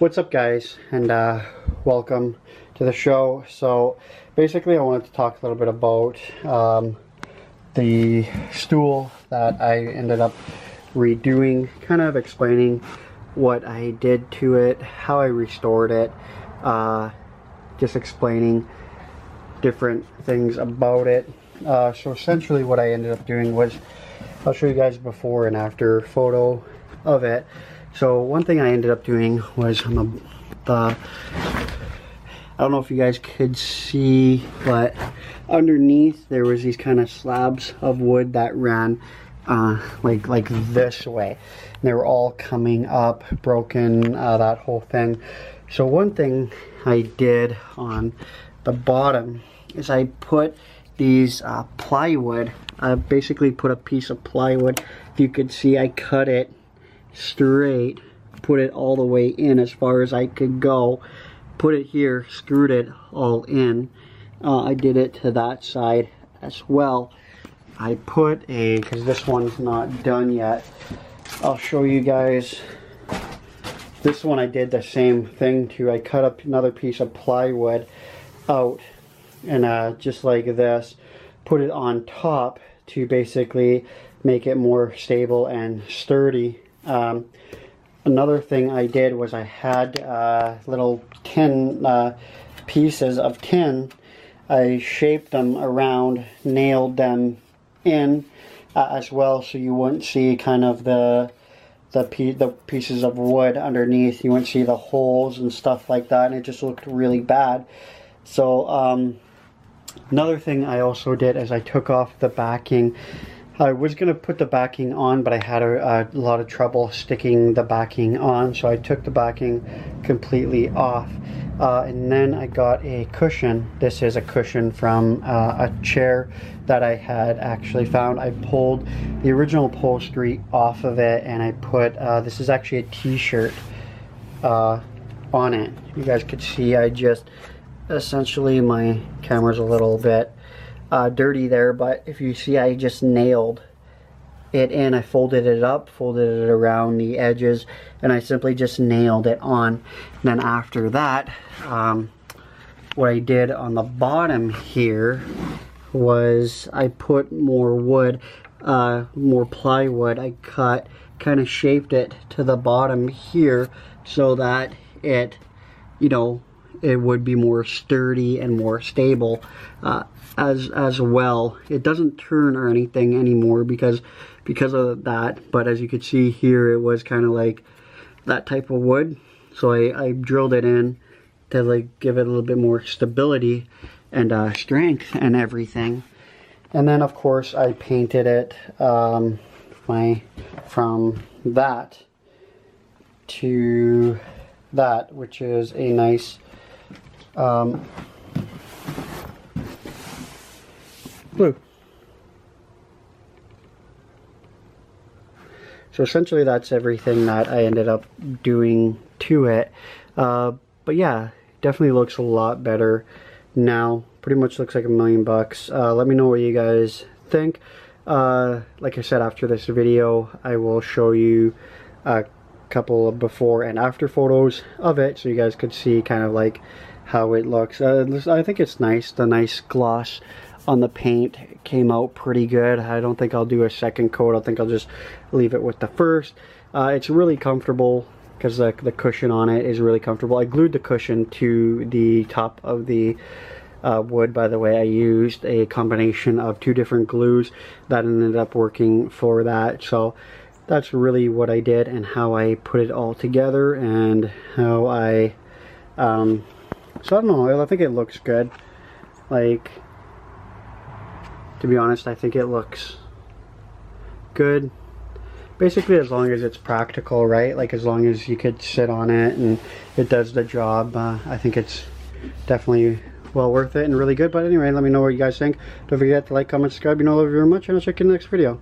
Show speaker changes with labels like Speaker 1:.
Speaker 1: What's up, guys, and welcome to the show. So basically I wanted to talk a little bit about the stool that I ended up redoing, kind of explaining what I did to it, how I restored it, just explaining different things about it. So essentially what I ended up doing was, I'll show you guys before and after photo of it. So one thing I ended up doing was on I don't know if you guys could see, but underneath there was these kind of slabs of wood that ran like this way. And they were all coming up, broken, that whole thing. So one thing I did on the bottom is I put these plywood. I basically put a piece of plywood. If you could see, I cut it straight, put it all the way in as far as I could go, put it here, screwed it all in. I did it to that side as well. I put because this one's not done yet, I'll show you guys. This one I did the same thing to. I cut up another piece of plywood out and just like this, put it on top to basically make it more stable and sturdy. Another thing I did was I had little tin pieces of tin. I shaped them around, nailed them in as well, so you wouldn't see kind of the pieces of wood underneath. You wouldn't see the holes and stuff like that, and it just looked really bad. So another thing I also did is I took off the backing. I was going to put the backing on, but I had a lot of trouble sticking the backing on, so I took the backing completely off. And then I got a cushion. This is a cushion from a chair that I had actually found. I pulled the original upholstery off of it, and I put, this is actually a t-shirt on it. You guys could see I just, essentially my camera's a little bit dirty there, but if you see, I just nailed it in. I folded it up, folded it around the edges, and I simply just nailed it on. And then after that, what I did on the bottom here was I put more wood, more plywood. I cut, kind of shaped it to the bottom here so that it, you know, it would be more sturdy and more stable as well. It doesn't turn or anything anymore because of that, but as you could see here, it was kind of like that type of wood. So I drilled it in to like give it a little bit more stability and strength and everything. And then of course I painted it from that to that, which is a nice blue. So essentially that's everything that I ended up doing to it. But yeah, definitely looks a lot better now. Pretty much looks like $1,000,000. Let me know what you guys think. Like I said, after this video I will show you a couple of before and after photos of it, so you guys could see kind of like how it looks. I think it's nice. The nice gloss on the paint came out pretty good. I don't think I'll do a second coat. I think I'll just leave it with the first. It's really comfortable because the cushion on it is really comfortable. I glued the cushion to the top of the wood. By the way, I used a combination of 2 different glues that ended up working for that. So that's really what I did and how I put it all together, and how I so I don't know, I think it looks good. Like, to be honest, I think it looks good. Basically, as long as it's practical, right? Like, as long as you could sit on it and it does the job, I think it's definitely well worth it and really good. But anyway, let me know what you guys think. Don't forget to like, comment, subscribe. You know, I love you very much, and I'll check you in the next video.